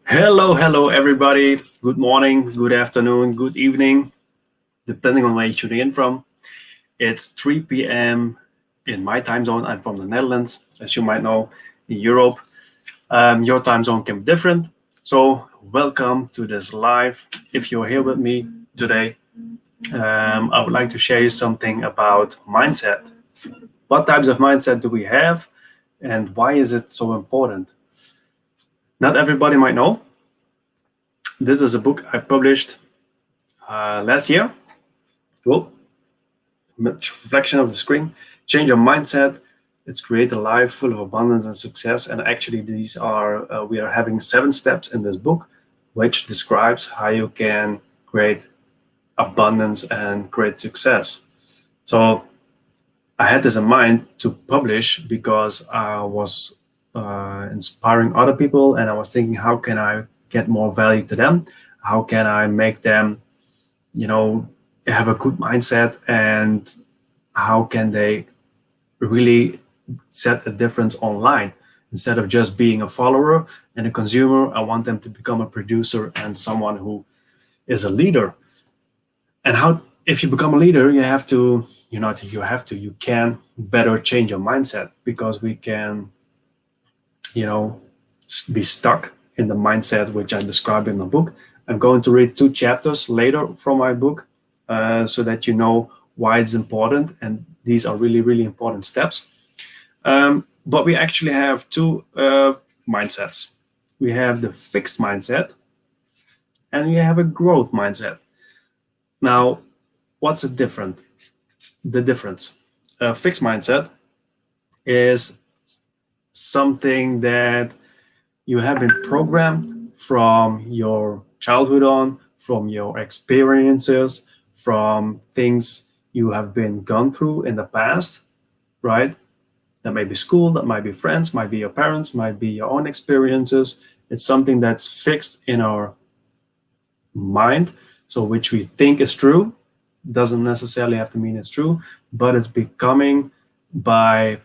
Hello, everybody. Good morning, good afternoon, good evening, depending on where you're tuning in from. It's 3 p.m. in my time zone. I'm from the Netherlands, as you might know, in Europe. Your time zone can be different. So, welcome to this live. If you're here with me today, I would like to share you something about mindset. What types of mindset do we have, and why is it so important? Not everybody might know. This is a book I published last year. Well, reflection of the screen. Change your mindset. Let's create a life full of abundance and success. And actually, these are we are having 7 steps in this book, which describes how you can create abundance and create success. So I had this in mind to publish because I was inspiring other people, and I was thinking, how can I get more value to them? How can I make them, have a good mindset, and how can they really set a difference online? Instead of just being a follower and a consumer, I want them to become a producer and someone who is a leader. And how, if you become a leader, you can better change your mindset, because we can, you know, be stuck in the mindset which I describe in the book. I'm going to read 2 chapters later from my book, so that you know why it's important. And these are really, really important steps. But we actually have 2 mindsets. We have the fixed mindset and we have a growth mindset. Now, what's the difference? The difference. A fixed mindset is something that you have been programmed from your childhood on, from your experiences, from things you have been gone through in the past, right? That may be school, that might be friends, might be your parents, might be your own experiences. It's something that's fixed in our mind, so which we think is true. Doesn't necessarily have to mean it's true, but it's becoming by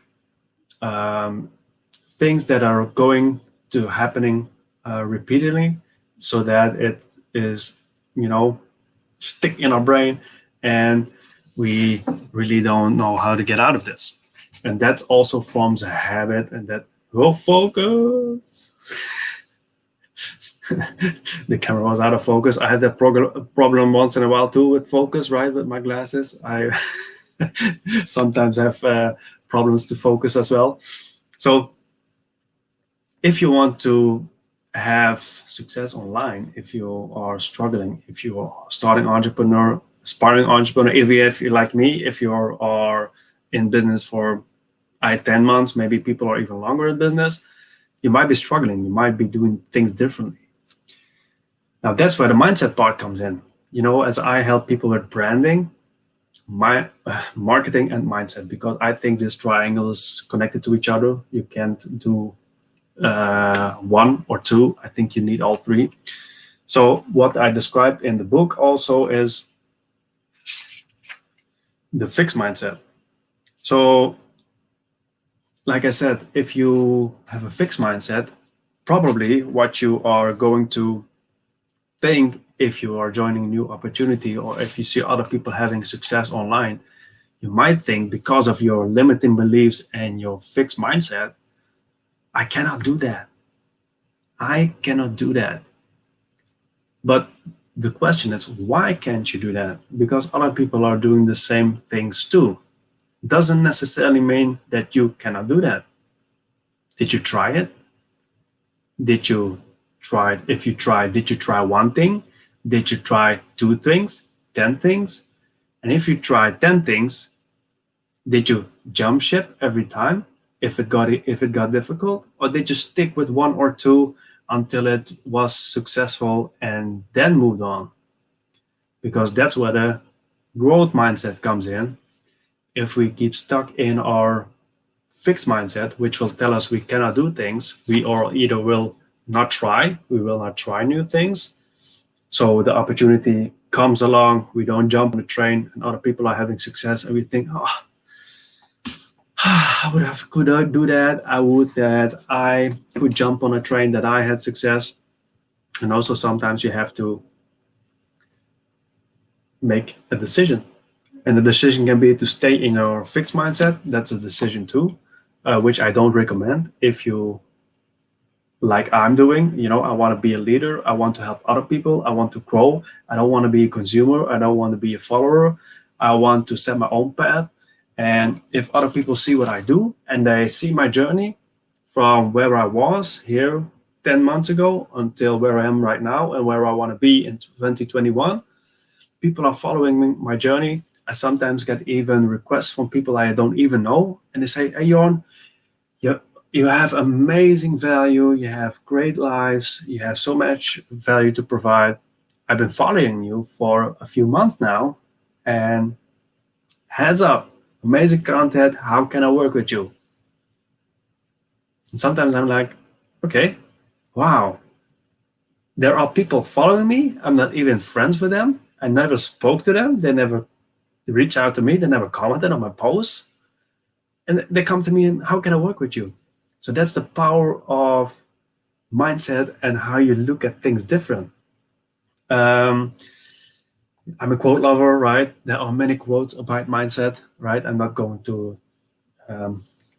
things that are going to happening repeatedly, so that it is, stick in our brain, and we really don't know how to get out of this. And that also forms a habit, and that will focus. The camera was out of focus. I had that problem once in a while too with focus, right? With my glasses, I sometimes have problems to focus as well. So if you want to have success online, if you are struggling, if you are starting entrepreneur, aspiring entrepreneur, if you're like me, if you are in business for 10 months, maybe people are even longer in business, you might be struggling, you might be doing things differently. Now that's where the mindset part comes in. As I help people with branding, marketing and mindset, because I think this triangle is connected to each other. You can't do one or two. I think you need all 3. So what I described in the book also is the fixed mindset. So like I said, if you have a fixed mindset, probably what you are going to think, if you are joining a new opportunity or if you see other people having success online, you might think, because of your limiting beliefs and your fixed mindset, I cannot do that. I cannot do that. But the question is, why can't you do that? Because other people are doing the same things too. Doesn't necessarily mean that you cannot do that. Did you try it? Did you try it? If you tried, did you try one thing? Did you try 2 things, 10 things? And if you tried 10 things, did you jump ship every time if it got difficult? Or did you stick with 1 or 2 until it was successful and then moved on? Because that's where the growth mindset comes in. If we keep stuck in our fixed mindset, which will tell us we cannot do things, we either will not try, we will not try new things. So the opportunity comes along, we don't jump on the train, and other people are having success, and we think, oh, could I do that? I would that I could jump on a train that I had success. And also sometimes you have to make a decision. And the decision can be to stay in your fixed mindset. That's a decision too, which I don't recommend. If you, like I'm doing, I want to be a leader. I want to help other people. I want to grow. I don't want to be a consumer. I don't want to be a follower. I want to set my own path. And if other people see what I do and they see my journey from where I was here 10 months ago until where I am right now and where I want to be in 2021, people are following my journey. I sometimes get even requests from people I don't even know. And they say, hey, Jorn, you, you have amazing value. You have great lives. You have so much value to provide. I've been following you for a few months now. And heads up, amazing content. How can I work with you? And sometimes I'm like, okay, wow, there are people following me. I'm not even friends with them. I never spoke to them. They never reached out to me. They never commented on my posts. And they come to me and how can I work with you? So that's the power of mindset and how you look at things different. I'm a quote lover, right? There are many quotes about mindset, right? I'm not going to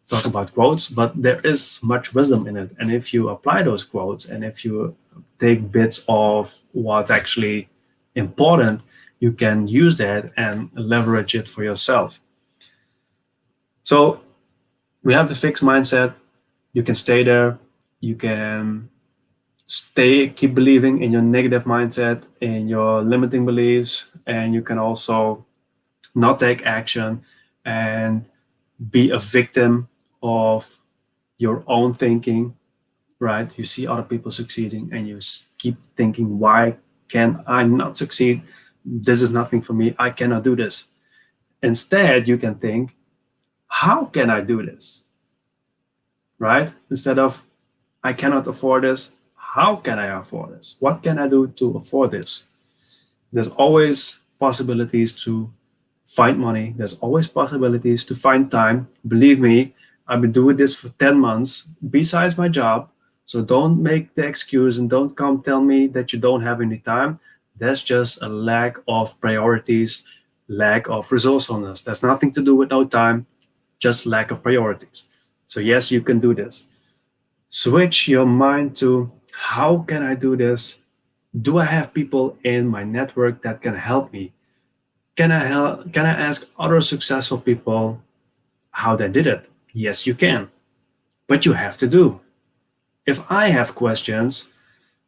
talk about quotes, but there is much wisdom in it. And if you apply those quotes and if you take bits of what's actually important, you can use that and leverage it for yourself. So we have the fixed mindset. You can stay there. You can keep believing in your negative mindset, in your limiting beliefs, and you can also not take action and be a victim of your own thinking, right? You see other people succeeding and you keep thinking, why can I not succeed? This is nothing for me. I cannot do this. Instead, you can think, how can I do this? Right? Instead of, I cannot afford this. How can I afford this? What can I do to afford this? There's always possibilities to find money. There's always possibilities to find time. Believe me, I've been doing this for 10 months besides my job. So don't make the excuse and don't come tell me that you don't have any time. That's just a lack of priorities, lack of resourcefulness. That's nothing to do with no time, just lack of priorities. So yes, you can do this. Switch your mind to how can I do this? Do I have people in my network that can help me? Can I ask other successful people how they did it? Yes, you can. But you have to do. If I have questions,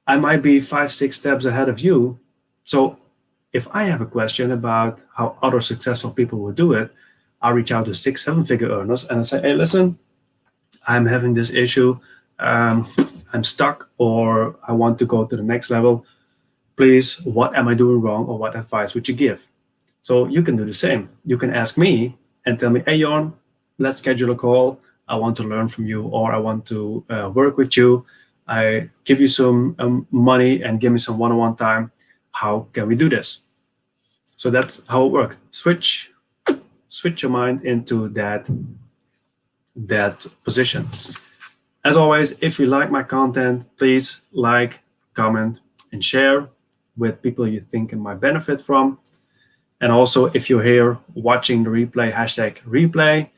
I might be 5, 6 steps ahead of you. So if I have a question about how other successful people would do it, I'll reach out to 6, 7 figure earners and I say, hey, listen, I'm having this issue. I'm stuck or I want to go to the next level. Please, what am I doing wrong or what advice would you give? So you can do the same. You can ask me and tell me, hey, Jorn, let's schedule a call. I want to learn from you or I want to work with you. I give you some money and give me some one-on-one time. How can we do this? So that's how it works. Switch your mind into that position. As always, if you like my content, please like, comment, and share with people you think it might benefit from. And also, if you're here watching the replay, #replay,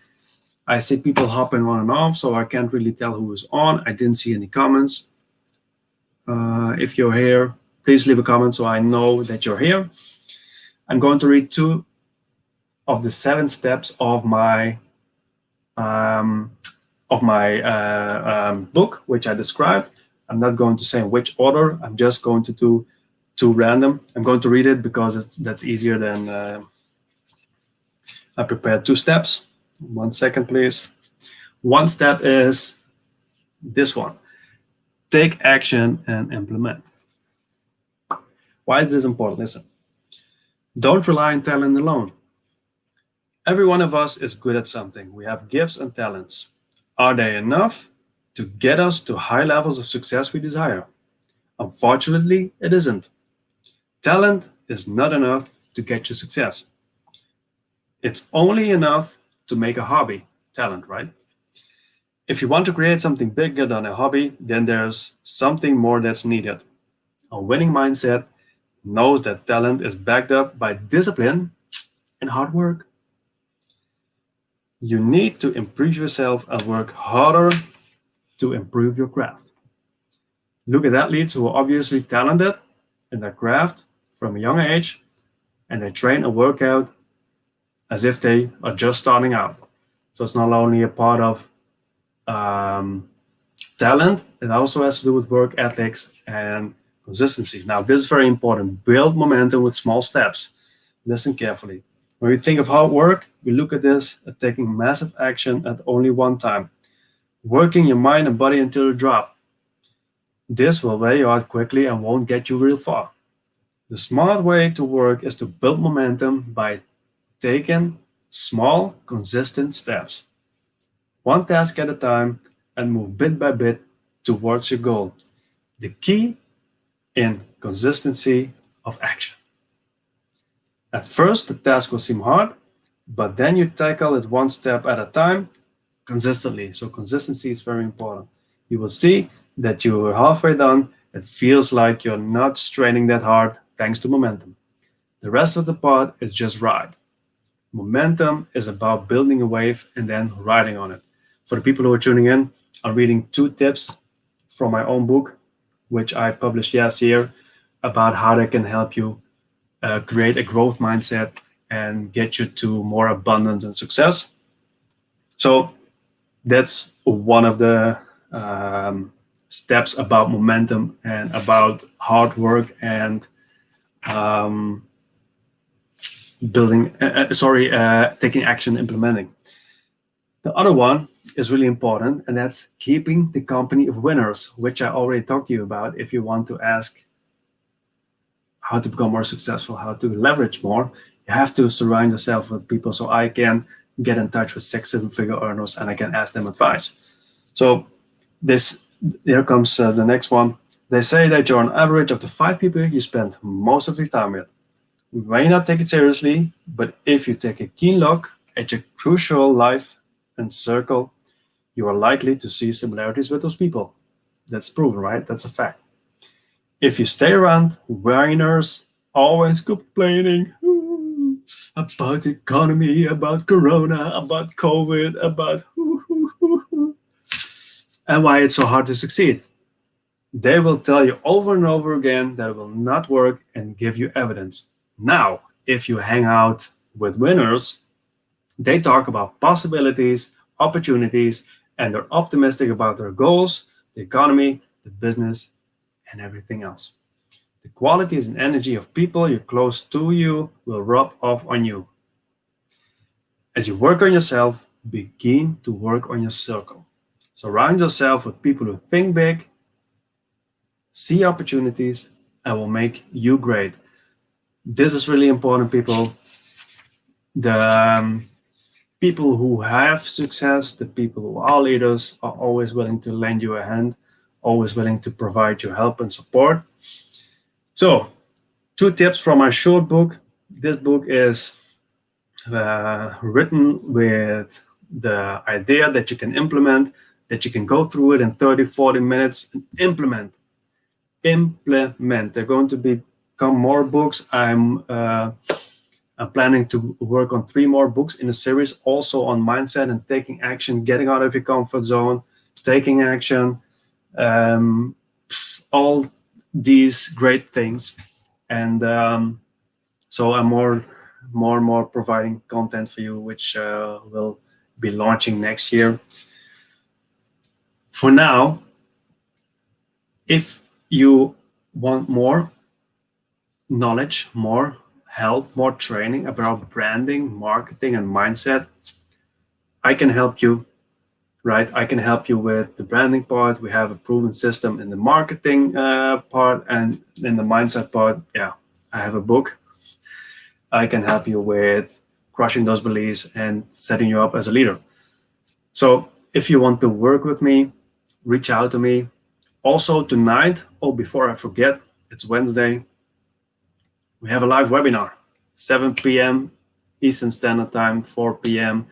I see people hopping on and off, so I can't really tell who is on. I didn't see any comments. If you're here, please leave a comment so I know that you're here. I'm going to read 2 of the 7 steps of my book, which I described. I'm not going to say in which order. I'm just going to do 2 random. I'm going to read it because that's easier than I prepared 2 steps. 1 second, please. 1 step is this one. Take action and implement. Why is this important? Listen. Don't rely on talent alone. Every one of us is good at something. We have gifts and talents. Are they enough to get us to high levels of success we desire? Unfortunately, it isn't. Talent is not enough to get you success. It's only enough to make a hobby. Talent, right? If you want to create something bigger than a hobby, then there's something more that's needed. A winning mindset knows that talent is backed up by discipline and hard work. You need to improve yourself and work harder to improve your craft. Look at athletes who are obviously talented in their craft from a young age, and they train and work out as if they are just starting out. So it's not only a part of um, talent, it also has to do with work ethics and consistency. Now, this is very important. Build momentum with small steps. Listen carefully. When we think of hard work, we look at this at taking massive action at only one time, working your mind and body until you drop. This will wear you out quickly and won't get you real far. The smart way to work is to build momentum by taking small, consistent steps, one task at a time, and move bit by bit towards your goal. The key in consistency of action. At first, the task will seem hard, but then you tackle it one step at a time consistently. So, consistency is very important. You will see that you are halfway done. It feels like you're not straining that hard thanks to momentum. The rest of the part is just ride. Momentum is about building a wave and then riding on it. For the people who are tuning in, I'm reading 2 tips from my own book, which I published last year, about how they can help you create a growth mindset and get you to more abundance and success. So that's one of the steps about momentum and about hard work and taking action, implementing. The other one is really important, and that's keeping the company of winners, which I already talked to you about. If you want to ask how to become more successful, how to leverage more, you have to surround yourself with people. So I can get in touch with 6-7-figure earners and I can ask them advice. So here comes the next one. They say that you're on average of the 5 people you spend most of your time with. You may not take it seriously, but if you take a keen look at your crucial life and circle, you are likely to see similarities with those people. That's proven, right? That's a fact. If you stay around winners, always complaining about the economy, about Corona, about COVID, about and why it's so hard to succeed, they will tell you over and over again that it will not work and give you evidence. Now, if you hang out with winners, they talk about possibilities, opportunities, and they're optimistic about their goals, the economy, the business, and everything else. The qualities and energy of people you're close to you will rub off on you. As you work on yourself, begin to work on your circle. Surround yourself with people who think big, see opportunities, and will make you great. This is really important, people. The people who have success, the people who are leaders, are always willing to lend you a hand, always willing to provide you help and support. So, 2 tips from my short book. This book is written with the idea that you can implement, that you can go through it in 30-40 minutes and implement. There are going to become more books. I'm planning to work on 3 more books in a series, also on mindset and taking action, getting out of your comfort zone, taking action, all these great things. And so I'm more and more providing content for you, which will be launching next year. For now, if you want more knowledge, more help, more training about branding, marketing, and mindset, I can help you, right? I can help you with the branding part. We have a proven system in the marketing part, and in the mindset part, yeah, I have a book. I can help you with crushing those beliefs and setting you up as a leader. So if you want to work with me, reach out to me. Also tonight, before I forget, it's Wednesday, we have a live webinar, 7 p.m. Eastern Standard Time, 4 p.m.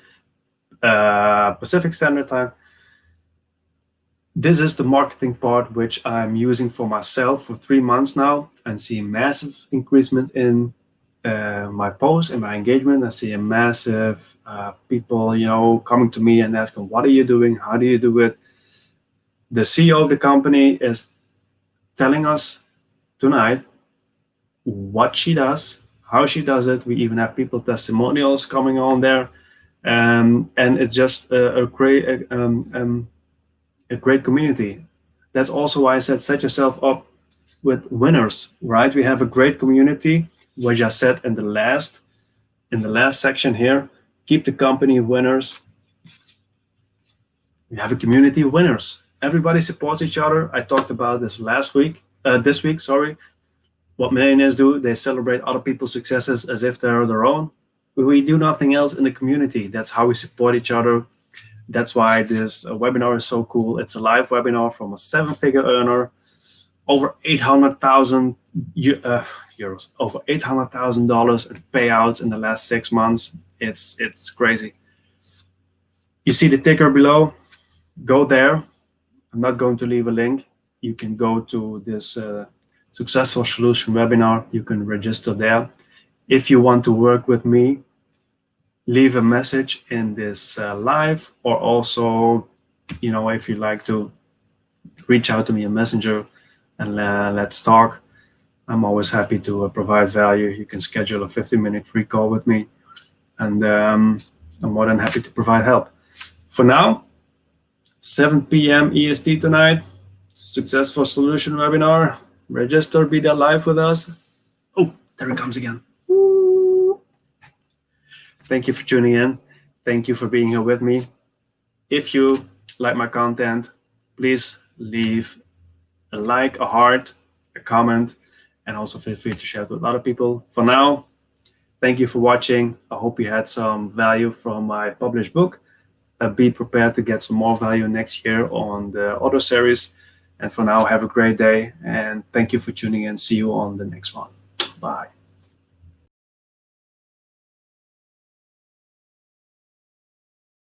Pacific Standard Time. This is the marketing part, which I'm using for myself for 3 months now, and see a massive increasement in my posts and my engagement. I see a massive people, coming to me and asking, "What are you doing? How do you do it?" The CEO of the company is telling us tonight what she does, how she does it. We even have people testimonials coming on there, and it's just a great community. That's also why I said set yourself up with winners, right? We have a great community, which I said in the last section here. Keep the company winners. We have a community of winners. Everybody supports each other. I talked about this this week, sorry. What millionaires do, they celebrate other people's successes as if they're their own. We do nothing else in the community. That's how we support each other. That's why this webinar is so cool. It's a live webinar from a 7-figure earner, over 800,000 euros, over $800,000 in payouts in the last 6 months. It's crazy. You see the ticker below. Go there. I'm not going to leave a link. You can go to this successful solution webinar. You can register there. If you want to work with me, leave a message in this live, or also, if you like to reach out to me in Messenger and let's talk. I'm always happy to provide value. You can schedule a 15-minute free call with me, and I'm more than happy to provide help. For now, 7 p.m. EST tonight, successful solution webinar. Register, be there live with us. Oh, there it comes again. Woo. Thank you for tuning in. Thank you for being here with me. If you like my content, please leave a like, a heart, a comment, and also feel free to share it with other people. For now, thank you for watching. I hope you had some value from my published book. Be prepared to get some more value next year on the other series. And for now, have a great day. And thank you for tuning in. See you on the next one. Bye.